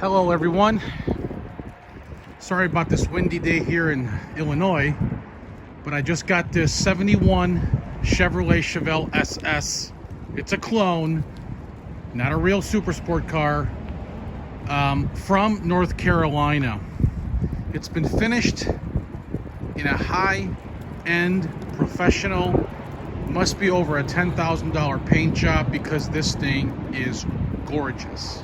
Hello everyone. Sorry about this windy day here in Illinois, but I just got this 71 Chevrolet Chevelle SS. It's a clone, not a real super sport car, from North Carolina. It's been finished in a high-end professional, must be over a $10,000 paint job because this thing is gorgeous.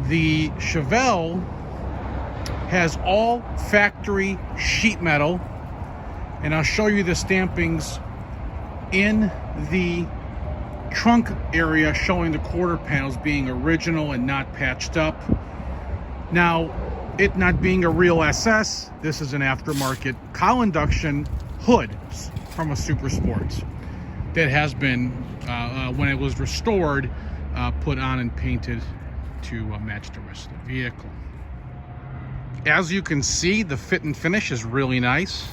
The Chevelle has all factory sheet metal, and I'll show you the stampings in the trunk area, showing the quarter panels being original and not patched up. Now, it not being a real SS, this is an aftermarket cowl induction hood from a Super Sport that has been, when it was restored, put on and painted to match the rest of the vehicle. As you can see, the fit and finish is really nice.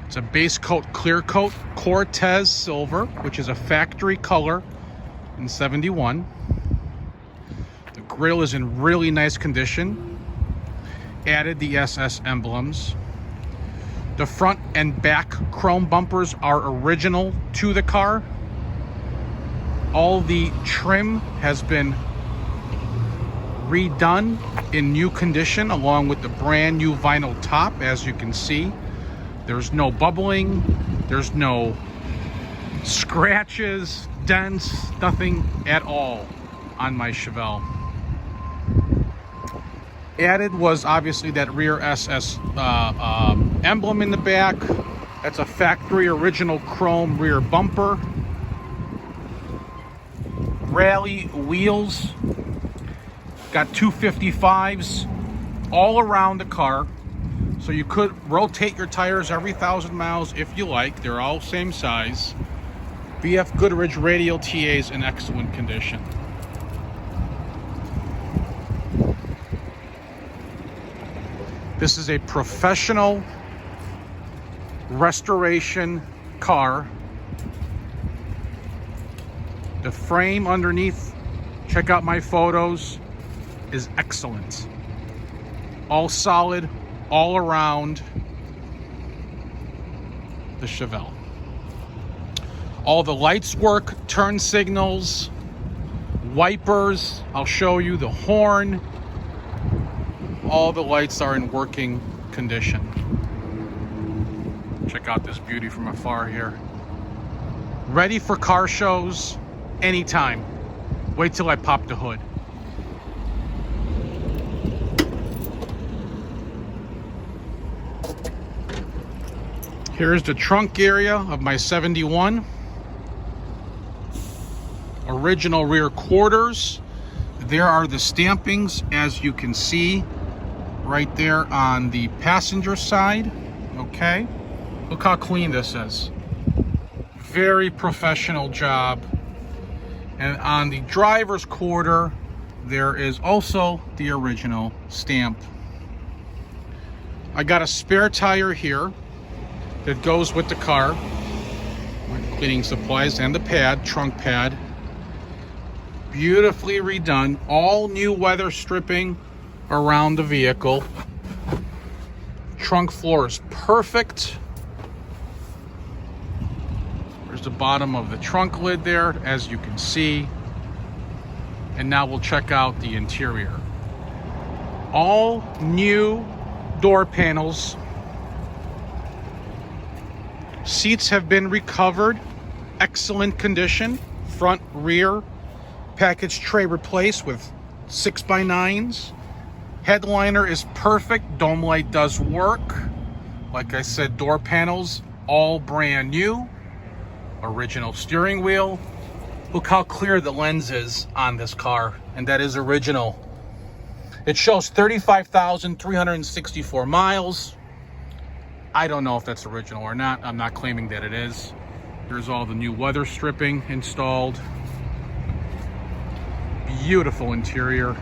It's a base coat, clear coat, Cortez silver, which is a factory color in 71. The grille is in really nice condition. Added the SS emblems. The front and back chrome bumpers are original to the car. All the trim has been redone in new condition, along with the brand new vinyl top. As you can see, there's no bubbling, there's no scratches, dents, nothing at all on my Chevelle. Added was obviously that rear SS emblem in the back. That's a factory original chrome rear bumper. Rally wheels. Got 255s all around the car, so you could rotate your tires every 1,000 miles if you like. They're all same size. BF Goodrich radial TAs in excellent condition. This is a professional restoration car. The frame underneath, check out my photos, is excellent. All solid, all around the Chevelle. All the lights work, turn signals, wipers, I'll show you the horn. All the lights are in working condition. Check out this beauty from afar here. Ready for car shows anytime. Wait till I pop the hood. Here's the trunk area of my 71. Original rear quarters. There are the stampings, as you can see right there on the passenger side. Okay, look how clean this is. Very professional job. And on the driver's quarter, there is also the original stamp. I got a spare tire here that goes with the car. My cleaning supplies and the pad, trunk pad. Beautifully redone. All new weather stripping around the vehicle. Trunk floor is perfect. There's the bottom of the trunk lid there, as you can see. And now we'll check out the interior. All new door panels. Seats have been recovered. Excellent condition. Front, rear. Package tray replaced with 6x9s. Headliner is perfect. Dome light does work. Like I said, door panels all brand new. Original steering wheel. Look how clear the lens is on this car, and that is original. It shows 35,364 miles. I don't know if that's original or not. I'm not claiming that it is. There's all the new weather stripping installed. Beautiful interior.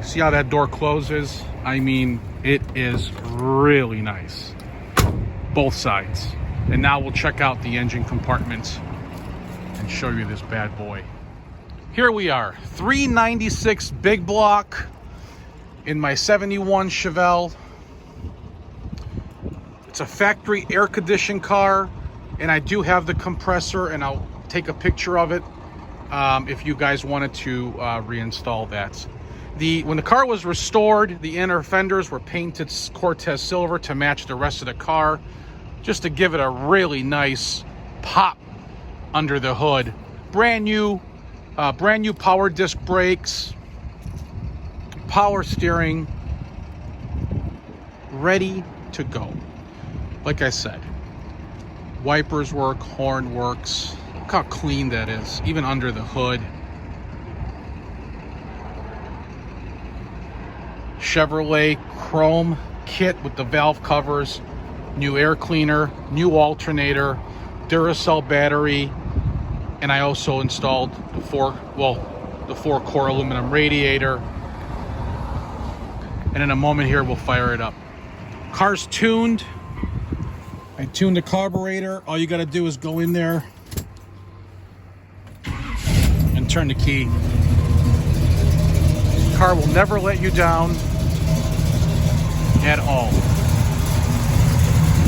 See how that door closes? I mean, it is really nice. Both sides. And now we'll check out the engine compartments and show you this bad boy. here we are, 396 big block in my 71 Chevelle. It's a factory air conditioned car, and I do have the compressor, and I'll take a picture of it if you guys wanted to reinstall that. When the car was restored, the inner fenders were painted Cortez silver to match the rest of the car, just to give it a really nice pop under the hood. Brand new power disc brakes, power steering, ready to go. Like I said, wipers work, horn works. Look how clean that is, even under the hood. Chevrolet chrome kit with the valve covers, new air cleaner, new alternator, Duracell battery, and I also installed the four core aluminum radiator. And in a moment here, we'll fire it up. Car's tuned. I tuned the carburetor. All you got to do is go in there and turn the key. Car will never let you down at all.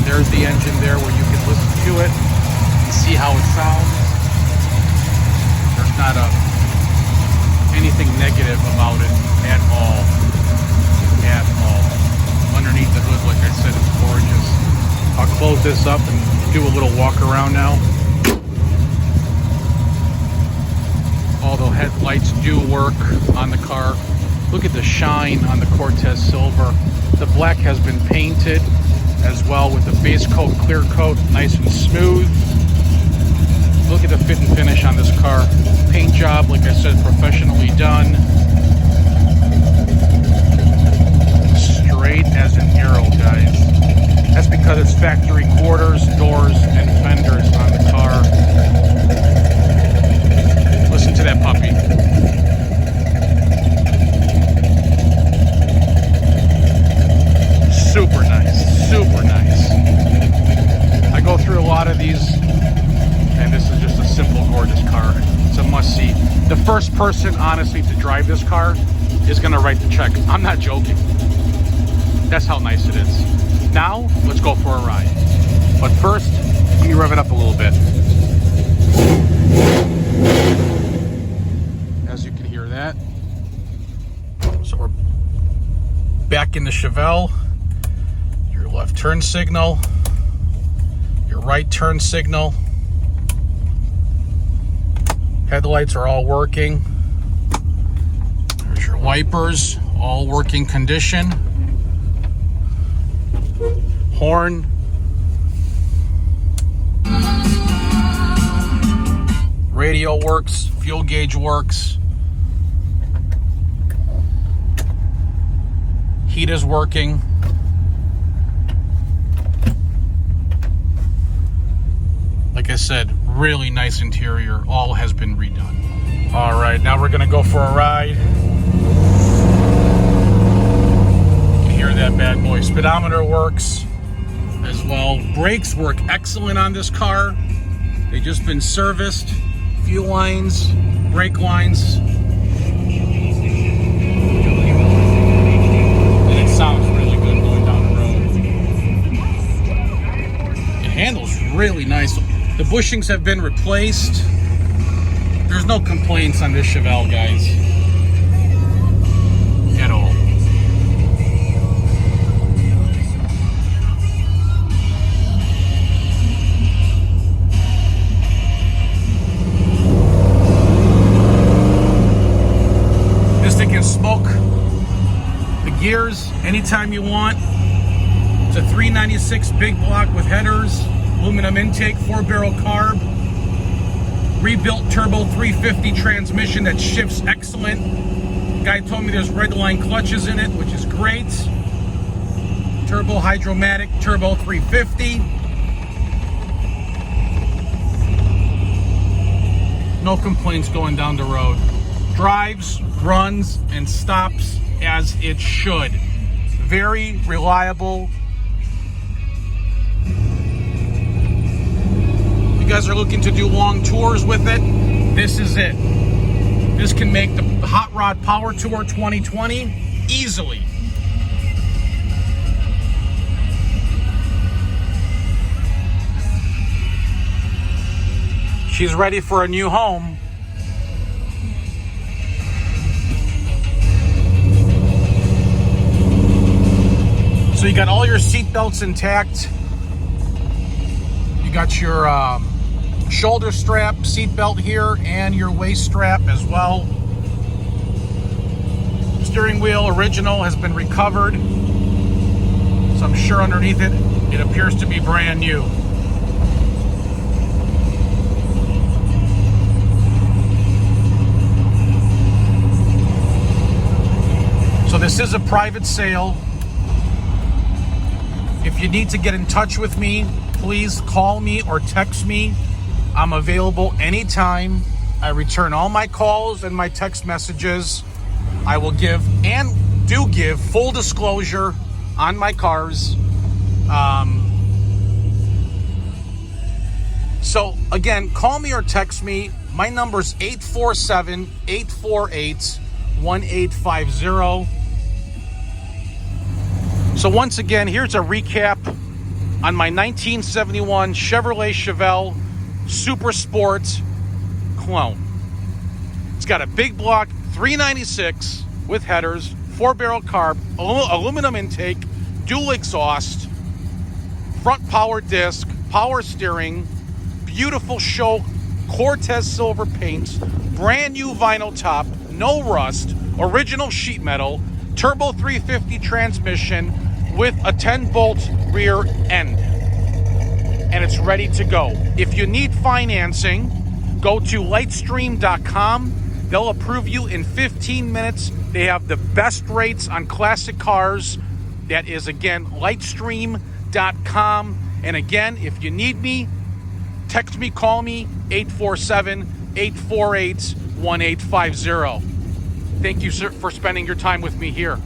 There's the engine there where you can listen to it and see how it sounds. There's not anything negative about it at all. At all. Underneath the hood, like I said, it's gorgeous. I'll close this up and do a little walk around now. Although headlights do work on the car. Look at the shine on the Cortez silver. The black has been painted as well with the base coat, clear coat, nice and smooth. Look at the fit and finish on this car. Paint job, like I said, professionally done. Straight as an arrow, guys. That's because it's factory quarters, doors, and fenders on the car. Listen to that puppy. Super nice, super nice. I go through a lot of these, and this is just a simple, gorgeous car. It's a must-see. The first person, honestly, to drive this car is gonna write the check. I'm not joking. That's how nice it is. Now, let's go for a ride. But first, let me rev it up a little bit. As you can hear that. So we're back in the Chevelle. Your left turn signal, your right turn signal. Headlights are all working. There's your wipers, all working condition. Horn. Radio works, fuel gauge works. Heat is working. Like I said, really nice interior. All has been redone. All right, now we're gonna go for a ride. You can hear that bad boy. Speedometer works as well. Brakes work excellent on this car. They've just been serviced. Fuel lines, brake lines. And it sounds really good going down the road. It handles really nice. The bushings have been replaced. There's no complaints on this Chevelle, guys. At all. This thing can smoke the gears anytime you want. It's a 396 big block with headers. Aluminum intake, 4-barrel carb, rebuilt turbo 350 transmission that shifts excellent. The guy told me there's red line clutches in it, which is great. Turbo hydromatic turbo 350. No complaints going down the road. Drives, runs, and stops as it should. Very reliable. You guys are looking to do long tours with it, this is it. This can make the Hot Rod Power Tour 2020 easily. She's ready for a new home. So you got all your seat belts intact. You got your shoulder strap, seat belt here, and your waist strap as well. Steering wheel original has been recovered. So I'm sure underneath it, it appears to be brand new. So this is a private sale. If you need to get in touch with me, please call me or text me. I'm available anytime. I return all my calls and my text messages. I will give and do give full disclosure on my cars. So again, call me or text me. My number is 847-848-1850. So once again, here's a recap on my 1971 Chevelle Super Sport clone. It's got a big block 396 with headers, 4-barrel carb, aluminum intake, dual exhaust, front power disc, power steering, beautiful show Cortez silver paint, brand new vinyl top, no rust, original sheet metal, turbo 350 transmission with a 10-bolt rear end. And it's ready to go. If you need financing, go to lightstream.com. They'll approve you in 15 minutes. They have the best rates on classic cars. That is, again, lightstream.com. And again, if you need me, text me, call me, 847-848-1850. Thank you, sir, for spending your time with me here.